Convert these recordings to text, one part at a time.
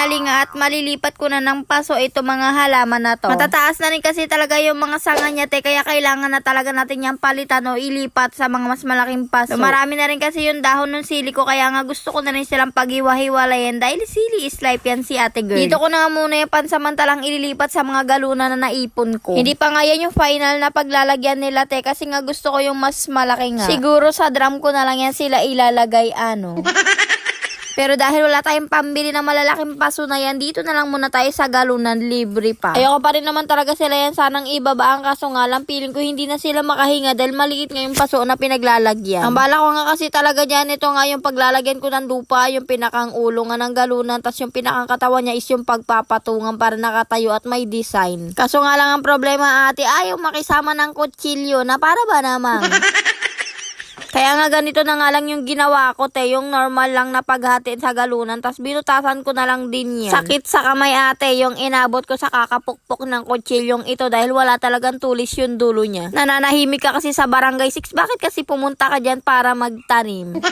finally nga at malilipat ko na ng paso ito mga halaman na to. Matataas na rin kasi talaga yung mga sanga niya, kaya kailangan na talaga natin yung palitan o ilipat sa mga mas malaking paso. So, marami na rin kasi yung dahon ng sili ko, kaya nga gusto ko na rin silang paghiwa-hiwalayan dahil sili is life yan si ate girl. Dito ko na nga muna yung pansamantalang ililipat sa mga galunan na naipon ko. Hindi pa nga yan yung final na paglalagyan nila kasi nga gusto ko yung mas malaki nga. Siguro sa drum ko na lang yan sila ilalagay Pero dahil wala tayong pambili ng malalaking paso na yan, dito na lang muna tayo sa galunan, libre pa. Ayoko pa rin naman talaga sila yan sanang ibabaan, kaso nga lang piling ko hindi na sila makahinga dahil maliit nga yung paso na pinaglalagyan. Ang bala ko nga kasi talaga dyan, ito nga yung paglalagyan ko ng lupa, yung pinakang ulo nga ng galunan, tas yung pinakang katawan niya is yung pagpapatungan para nakatayo at may design. Kaso nga lang ang problema ate, ayaw makisama ng kutsilyo na para ba namang. Kaya nga ganito na nga lang yung ginawa ko yung normal lang na paghatiin sa galunan, tas binutasan ko na lang din yan. Sakit sa kamay ate, yung inabot ko sa kakapukpok ng kutsilyong ito dahil wala talagang tulis yung dulo niya. Nananahimik ka kasi sa barangay 6, bakit kasi pumunta ka dyan para magtanim?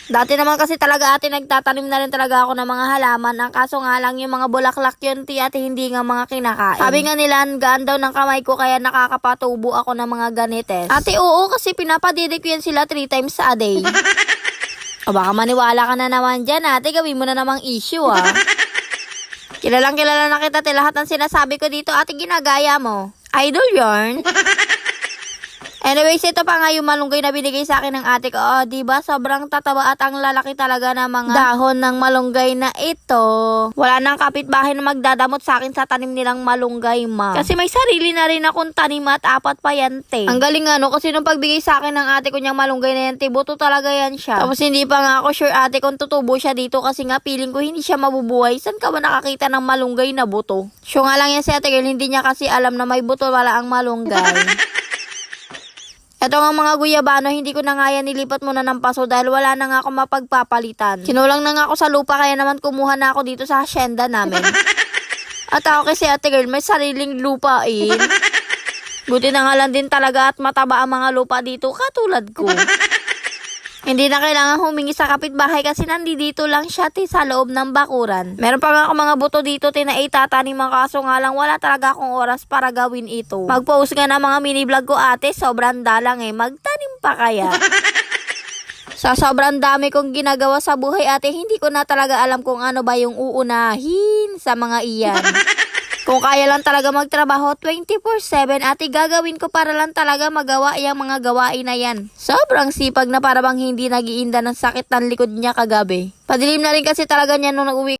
Dati naman kasi talaga ate, nagtatanim na rin talaga ako ng mga halaman. Ang kaso nga lang yung mga bulaklak yun ate, hindi nga mga kinakain. Sabi nga nila, gaan daw ng kamay ko kaya nakakapatubo ako ng mga ganites. Ate, oo, kasi pinapadidik ko yan sila 3 times a day. O baka maniwala ka na naman dyan ate, gawin mo na namang issue Kilalang kilala na kita lahat ng sinasabi ko dito ate, ginagaya mo. Idol yarn. Anyways, ito pa nga yung malunggay na binigay sa akin ng ate ko. Diba? Sobrang tataba at ang lalaki talaga ng mga dahon ng malunggay na ito. Wala nang kapitbahay na magdadamot sa akin sa tanim nilang malunggay, ma. Kasi may sarili na rin akong tanim at 4 pa yan, Ang galing kasi nung pagbigay sa akin ng ate ko niyang malunggay na yan, buto talaga yan siya. Tapos hindi pa nga ako sure ate kung tutubo siya dito kasi nga feeling ko hindi siya mabubuhay. Saan ka ba nakakita ng malunggay na buto? Siya nga lang yan si ate girl, hindi niya kasi alam na may buto wala ang malunggay. Ito nga mga guyabano, hindi ko na nga yan nilipat muna ng paso dahil wala na nga ako mapagpapalitan. Sinulang na nga ako sa lupa kaya naman kumuha na ako dito sa hacienda namin. At ako kasi ate girl, may sariling lupain. Buti na nga lang din talaga at mataba ang mga lupa dito katulad ko. Hindi na kailangan humingi sa kapitbahay kasi nandito lang siya sa loob ng bakuran. Meron pa nga ako mga buto dito na itatanim, mga kaso nga lang wala talaga akong oras para gawin ito. Mag-post nga ng mga mini vlog ko ate, sobrang dalang magtanim pa kaya. Sa sobrang dami kong ginagawa sa buhay ate, hindi ko na talaga alam kung ano ba yung uunahin sa mga iyan. Kung kaya lang talaga magtrabaho 24/7 ate, gagawin ko para lang talaga magawa yung mga gawain na yan. Sobrang sipag na para bang hindi nag-iinda ng sakit ng likod niya kagabi. Padilim na rin kasi talaga niya nung nag-uwi